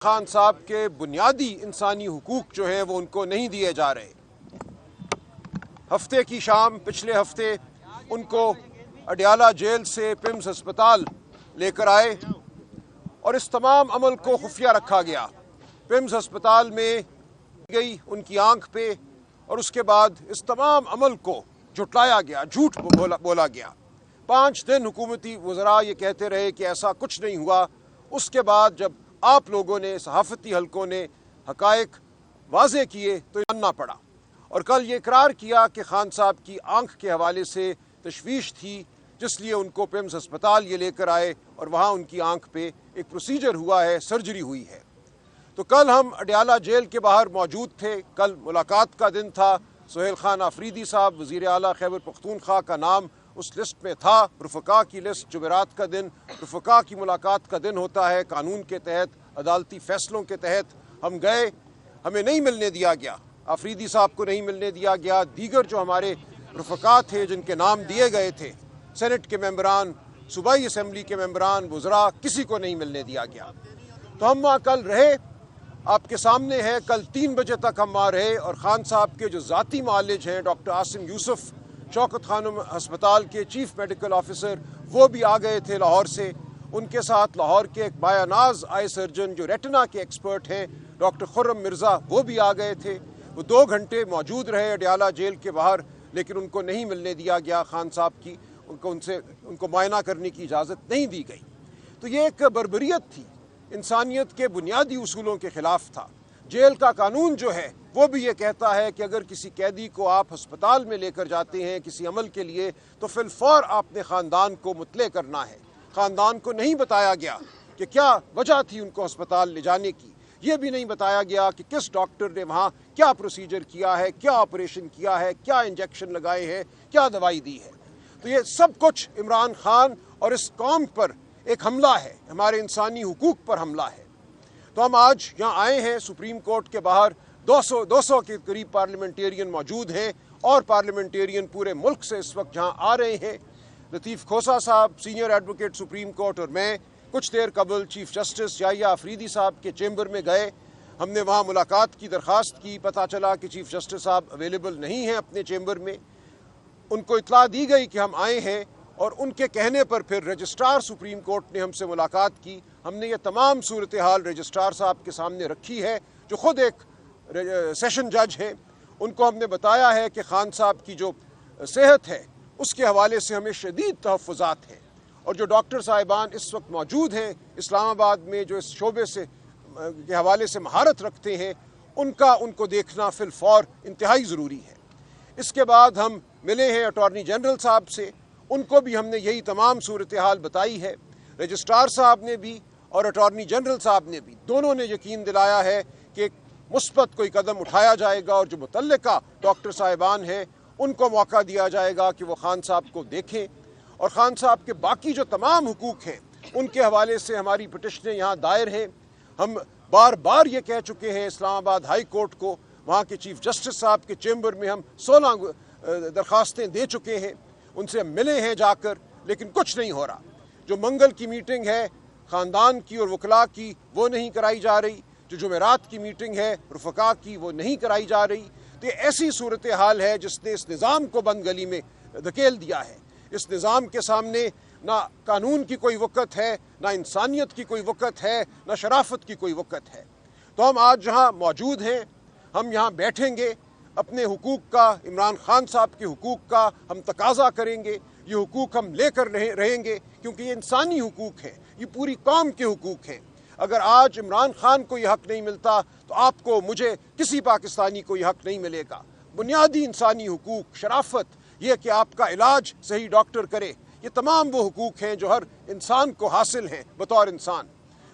خان صاحب کے بنیادی انسانی حقوق جو ہیں وہ ان کو نہیں دیے جا رہے۔ ہفتے کی شام پچھلے ہفتے ان کو اڈیالہ جیل سے پمز ہسپتال لے کر آئے اور اس تمام عمل کو خفیہ رکھا گیا۔ پمز ہسپتال میں گئی ان کی آنکھ پہ اور اس کے بعد اس تمام عمل کو جھٹلایا گیا، جھوٹ بولا گیا۔ 5 دن حکومتی وزراء یہ کہتے رہے کہ ایسا کچھ نہیں ہوا۔ اس کے بعد جب آپ لوگوں نے، صحافتی حلقوں نے حقائق واضح کیے تو ماننا پڑا، اور کل یہ اقرار کیا کہ خان صاحب کی آنکھ کے حوالے سے تشویش تھی، جس لیے ان کو پمز ہسپتال یہ لے کر آئے اور وہاں ان کی آنکھ پہ ایک پروسیجر ہوا ہے، سرجری ہوئی ہے۔ تو کل ہم اڈیالہ جیل کے باہر موجود تھے۔ کل ملاقات کا دن تھا۔ سہیل خان آفریدی صاحب وزیر اعلیٰ خیبر پختونخوا کا نام اس لسٹ میں تھا، رفقا کی لسٹ۔ جمعرات کا دن رفقا کی ملاقات کا دن ہوتا ہے، قانون کے تحت، عدالتی فیصلوں کے تحت ہم گئے، ہمیں نہیں ملنے دیا گیا، آفریدی صاحب کو نہیں ملنے دیا گیا، دیگر جو ہمارے رفقا تھے جن کے نام دیے گئے تھے، سینٹ کے ممبران، صوبائی اسمبلی کے ممبران، وزراء، کسی کو نہیں ملنے دیا گیا۔ تو ہم وہاں کل رہے، آپ کے سامنے ہے، کل 3 بجے تک ہم وہاں رہے، اور خان صاحب کے جو ذاتی معالج ہیں ڈاکٹر عاصم یوسف، شوکت خانم ہسپتال کے چیف میڈیکل آفیسر، وہ بھی آ گئے تھے لاہور سے۔ ان کے ساتھ لاہور کے ایک بایاناز آئی سرجن جو ریٹنا کے ایکسپرٹ ہیں ڈاکٹر خرم مرزا، وہ بھی آ گئے تھے۔ وہ 2 گھنٹے موجود رہے اڈیالہ جیل کے باہر، لیکن ان کو نہیں ملنے دیا گیا خان صاحب کی، ان کو معائنہ کرنے کی اجازت نہیں دی گئی۔ تو یہ ایک بربریت تھی، انسانیت کے بنیادی اصولوں کے خلاف تھا۔ جیل کا قانون جو ہے وہ بھی یہ کہتا ہے کہ اگر کسی قیدی کو آپ ہسپتال میں لے کر جاتے ہیں کسی عمل کے لیے تو فی الفور آپ نے خاندان کو مطلع کرنا ہے۔ خاندان کو نہیں بتایا گیا کہ کیا وجہ تھی ان کو ہسپتال لے جانے کی، یہ بھی نہیں بتایا گیا کہ کس ڈاکٹر نے وہاں کیا پروسیجر کیا ہے، کیا آپریشن کیا ہے، کیا انجیکشن لگائے ہیں، کیا دوائی دی ہے۔ تو یہ سب کچھ عمران خان اور اس قوم پر ایک حملہ ہے، ہمارے انسانی حقوق پر حملہ ہے۔ تو ہم آج یہاں آئے ہیں سپریم کورٹ کے باہر، 200 کے قریب پارلیمنٹیرین موجود ہیں، اور پارلیمنٹیرین پورے ملک سے اس وقت جہاں آ رہے ہیں۔ لطیف کھوسہ صاحب، سینئر ایڈوکیٹ سپریم کورٹ، اور میں کچھ دیر قبل چیف جسٹس یحییٰ آفریدی صاحب کے چیمبر میں گئے۔ ہم نے وہاں ملاقات کی درخواست کی، پتہ چلا کہ چیف جسٹس صاحب اویلیبل نہیں ہیں اپنے چیمبر میں۔ ان کو اطلاع دی گئی کہ ہم آئے ہیں، اور ان کے کہنے پر پھر رجسٹرار سپریم کورٹ نے ہم سے ملاقات کی۔ ہم نے یہ تمام صورتحال رجسٹرار صاحب کے سامنے رکھی ہے، جو خود ایک سیشن جج ہیں۔ ان کو ہم نے بتایا ہے کہ خان صاحب کی جو صحت ہے اس کے حوالے سے ہمیں شدید تحفظات ہیں، اور جو ڈاکٹر صاحبان اس وقت موجود ہیں اسلام آباد میں، جو اس شعبے سے کے حوالے سے مہارت رکھتے ہیں، ان کو دیکھنا فی الفور انتہائی ضروری ہے۔ اس کے بعد ہم ملے ہیں اٹارنی جنرل صاحب سے، ان کو بھی ہم نے یہی تمام صورتحال بتائی ہے۔ رجسٹرار صاحب نے بھی اور اٹارنی جنرل صاحب نے بھی، دونوں نے یقین دلایا ہے کہ ایک مثبت کوئی قدم اٹھایا جائے گا، اور جو متعلقہ ڈاکٹر صاحبان ہیں ان کو موقع دیا جائے گا کہ وہ خان صاحب کو دیکھیں، اور خان صاحب کے باقی جو تمام حقوق ہیں ان کے حوالے سے ہماری پٹیشنیں یہاں دائر ہیں۔ ہم بار بار یہ کہہ چکے ہیں اسلام آباد ہائی کورٹ کو، وہاں کے چیف جسٹس صاحب کے چیمبر میں ہم 16 درخواستیں دے چکے ہیں، ان سے ملے ہیں جا کر، لیکن کچھ نہیں ہو رہا۔ جو منگل کی میٹنگ ہے خاندان کی اور وکلاء کی، وہ نہیں کرائی جا رہی۔ جو جمعرات کی میٹنگ ہے رفقا کی، وہ نہیں کرائی جا رہی۔ تو یہ ایسی صورتحال ہے جس نے اس نظام کو بند گلی میں دھکیل دیا ہے۔ اس نظام کے سامنے نہ قانون کی کوئی وقت ہے، نہ انسانیت کی کوئی وقت ہے، نہ شرافت کی کوئی وقت ہے۔ تو ہم آج جہاں موجود ہیں، ہم یہاں بیٹھیں گے، اپنے حقوق کا، عمران خان صاحب کے حقوق کا ہم تقاضا کریں گے۔ یہ حقوق ہم لے کر رہیں گے، کیونکہ یہ انسانی حقوق ہیں، یہ پوری قوم کے حقوق ہیں۔ اگر آج عمران خان کو یہ حق نہیں ملتا تو آپ کو، مجھے، کسی پاکستانی کو یہ حق نہیں ملے گا۔ بنیادی انسانی حقوق، شرافت، یہ کہ آپ کا علاج صحیح ڈاکٹر کرے، یہ تمام وہ حقوق ہیں جو ہر انسان کو حاصل ہیں بطور انسان۔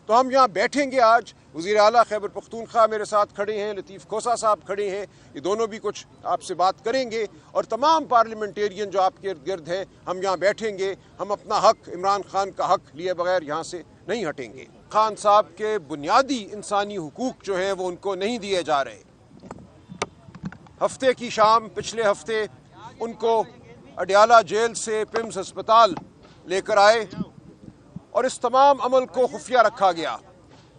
تو ہم یہاں بیٹھیں گے آج۔ وزیر اعلیٰ خیبر پختونخوا میرے ساتھ کھڑے ہیں، لطیف کھوسہ صاحب کھڑے ہیں، یہ دونوں بھی کچھ آپ سے بات کریں گے، اور تمام پارلیمنٹیرین جو آپ کے ارد گرد ہیں، ہم یہاں بیٹھیں گے۔ ہم اپنا حق، عمران خان کا حق لیے بغیر یہاں سے نہیں ہٹیں گے۔ خان صاحب کے بنیادی انسانی حقوق جو ہیں وہ ان کو نہیں دیے جا رہے۔ ہفتے کی شام پچھلے ہفتے ان کو اڈیالہ جیل سے پمز ہسپتال لے کر آئے، اور اس تمام عمل کو خفیہ رکھا گیا۔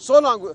16